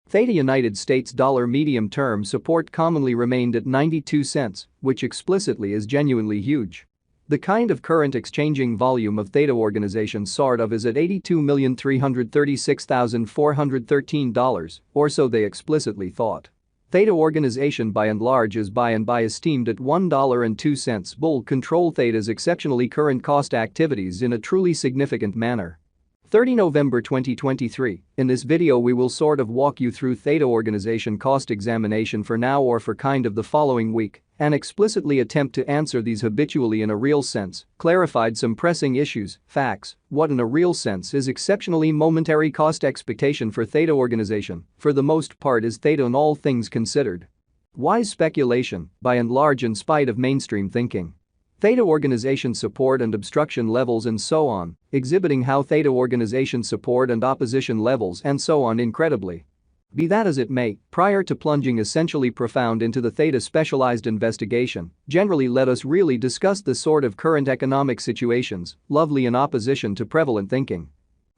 Theta United States dollar medium-term support commonly remained at 92 cents, which explicitly is genuinely huge. The kind of current exchanging volume of Theta organization sort of is at $82,336,413, or so they explicitly thought. Theta organization by and large is by and by esteemed at $1.02. Bull control Theta's exceptionally current cost activities in a truly significant manner. 30 November 2023, in this video we will sort of walk you through Theta organization cost examination for now or for kind of the following week, and explicitly attempt to answer these habitually in a real sense, clarified some pressing issues, facts, what in a real sense is exceptionally momentary cost expectation for Theta organization, for the most part is Theta in all things considered. Wise speculation, by and large in spite of mainstream thinking. Theta organization support and obstruction levels and so on, exhibiting how Theta organization support and opposition levels and so on incredibly. Be that as it may, prior to plunging essentially profound into the Theta specialized investigation, generally let us really discuss the sort of current economic situations, lovely in opposition to prevalent thinking.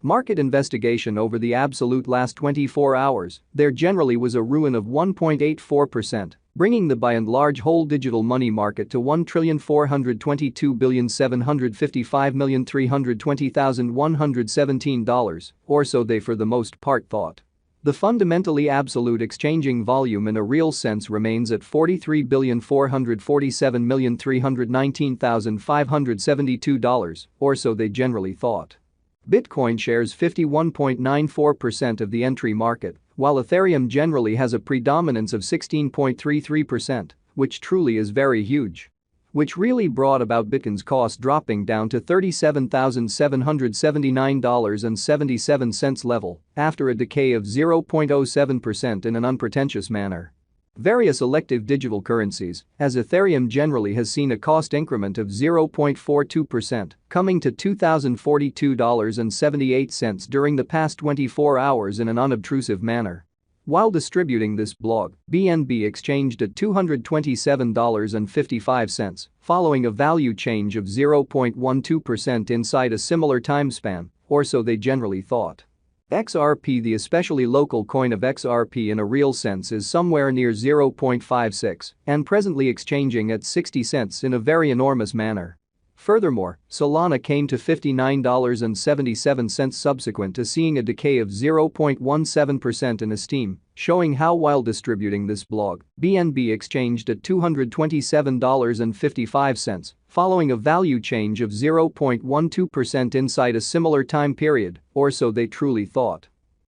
Market investigation over the absolute last 24 hours, there generally was a ruin of 1.84%. Bringing the by and large whole digital money market to $1,422,755,320,117, or so they for the most part thought. The fundamentally absolute exchanging volume in a real sense remains at $43,447,319,572, or so they generally thought. Bitcoin shares 51.94% of the entry market, while Ethereum generally has a predominance of 16.33%, which truly is very huge. Which really brought about Bitcoin's cost dropping down to $37,779.77 level after a decay of 0.07% in an unpretentious manner. Various elective digital currencies, as Ethereum generally has seen a cost increment of 0.42%, coming to $2,042.78 during the past 24 hours in an unobtrusive manner. While distributing this blog, BNB exchanged at $227.55, following a value change of 0.12% inside a similar time span, or so they generally thought. XRP, the especially local coin of XRP in a real sense, is somewhere near 0.56 and presently exchanging at 60 cents in a very enormous manner. Furthermore, Solana came to $59.77 subsequent to seeing a decay of 0.17% in esteem, showing how while distributing this blog, BNB exchanged at $227.55, following a value change of 0.12% inside a similar time period, or so they truly thought.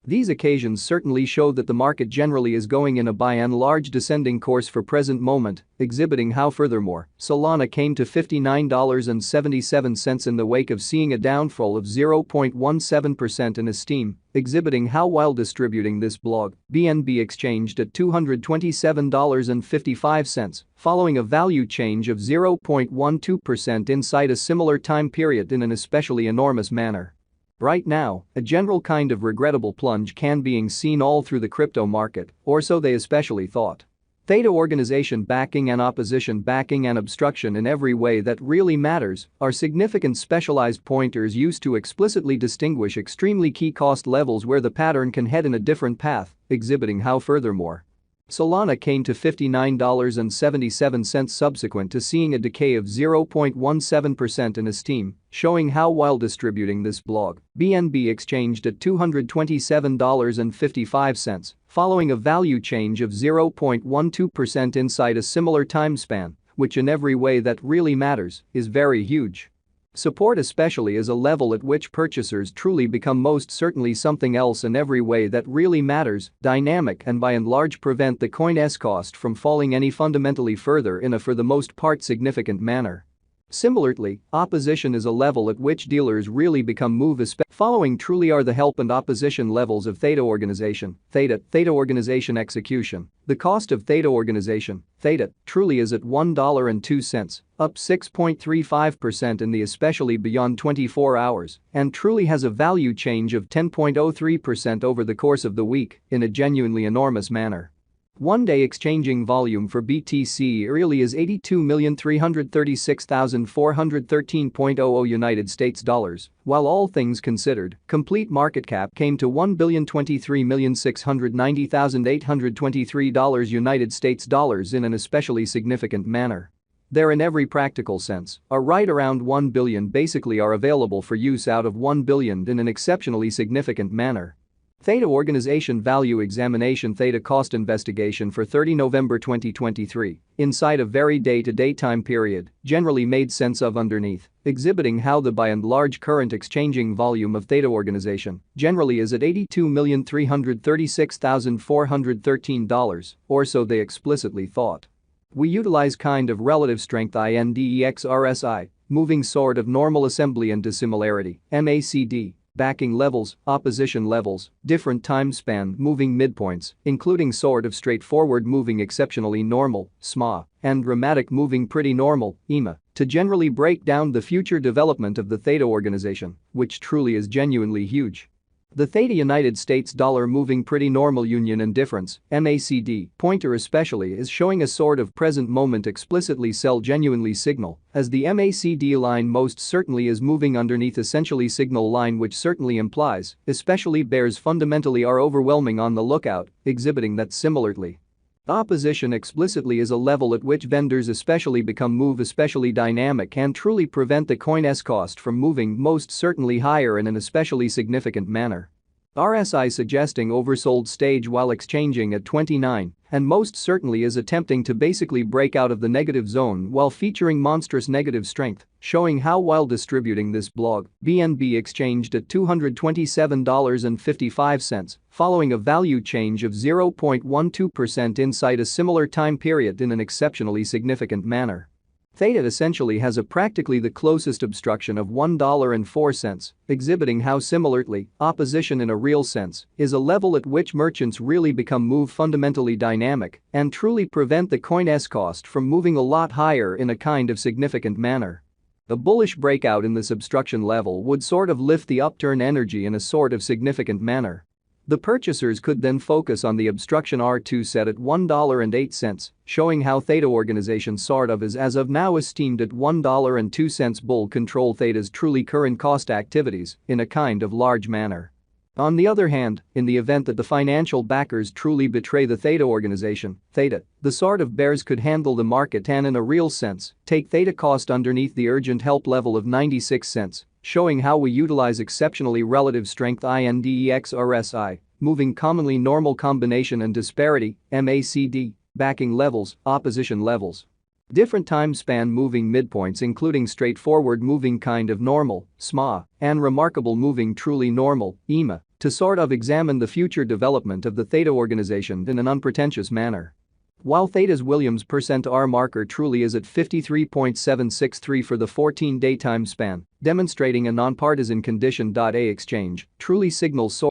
These occasions certainly show that the market generally is going in a by and large descending course for present moment, exhibiting how furthermore, Solana came to $59.77 in the wake of seeing a downfall of 0.17% in esteem, exhibiting how while distributing this blog, BNB exchanged at $227.55, following a value change of 0.12% inside a similar time period in an especially enormous manner. Right now, a general kind of regrettable plunge can being seen all through the crypto market, or so they especially thought. Theta organization backing and opposition backing and obstruction in every way that really matters are significant specialized pointers used to explicitly distinguish extremely key cost levels where the pattern can head in a different path, exhibiting how furthermore. Solana came to $59.77 subsequent to seeing a decay of 0.17% in esteem, showing how while distributing this blog, BNB exchanged at $227.55, following a value change of 0.12% inside a similar time span, which in every way that really matters is very huge. Support especially is a level at which purchasers truly become most certainly something else in every way that really matters, dynamic and by and large prevent the coin's cost from falling any fundamentally further in a for the most part significant manner. Similarly, opposition is a level at which dealers really become move. Following truly are the help and opposition levels of Theta organization, Theta organization execution. The cost of Theta organization, Theta, truly is at $1.02, up 6.35% in the especially beyond 24 hours, and truly has a value change of 10.03% over the course of the week in a genuinely enormous manner. One-day exchanging volume for BTC really is 82,336,413.00 United States dollars, while all things considered, complete market cap came to $1,023,690,823 United States dollars in an especially significant manner. There in every practical sense, are right around 1 billion basically are available for use out of 1 billion in an exceptionally significant manner. Theta Organization Value Examination Theta Cost Investigation for 30 November 2023, inside a very day-to-day time period, generally made sense of underneath, exhibiting how the by and large current exchanging volume of Theta Organization generally is at $82,336,413, or so they explicitly thought. We utilize kind of relative strength index RSI, moving sort of normal assembly and dissimilarity, MACD. Backing levels, opposition levels, different time span moving midpoints, including sort of straightforward moving exceptionally normal, SMA, and dramatic moving pretty normal, EMA, to generally break down the future development of the Theta Organization, which truly is genuinely huge. The Theta United States dollar moving pretty normal union and difference, MACD, pointer especially is showing a sort of present moment explicitly sell genuinely signal, as the MACD line most certainly is moving underneath essentially signal line which certainly implies, especially bears fundamentally are overwhelming on the lookout, exhibiting that similarly. Opposition explicitly is a level at which vendors especially become move especially dynamic and truly prevent the coin's cost from moving most certainly higher in an especially significant manner. RSI suggesting oversold stage while exchanging at 29 and most certainly is attempting to basically break out of the negative zone while featuring monstrous negative strength, showing how while distributing this blog, BNB exchanged at $227.55, following a value change of 0.12% inside a similar time period in an exceptionally significant manner. Theta essentially has a practically the closest obstruction of $1.04, exhibiting how similarly, opposition in a real sense is a level at which merchants really become move fundamentally dynamic and truly prevent the coin's cost from moving a lot higher in a kind of significant manner. A bullish breakout in this obstruction level would sort of lift the upturn energy in a sort of significant manner. The purchasers could then focus on the obstruction R2 set at $1.08, showing how Theta Organization sort of is as of now esteemed at $1.02 bull control Theta's truly current cost activities in a kind of large manner. On the other hand, in the event that the financial backers truly betray the Theta Organization, Theta, the sort of bears could handle the market and in a real sense, take Theta cost underneath the urgent help level of 96 cents. Showing how we utilize exceptionally relative strength index RSI, moving commonly normal combination and disparity, MACD, backing levels, opposition levels. Different time span moving midpoints including straightforward moving kind of normal, SMA, and remarkable moving truly normal, EMA, to sort of examine the future development of the Theta Organization in an unpretentious manner. While Theta's Williams %R marker truly is at 53.763 for the 14-day time span, demonstrating a nonpartisan condition. A exchange truly signals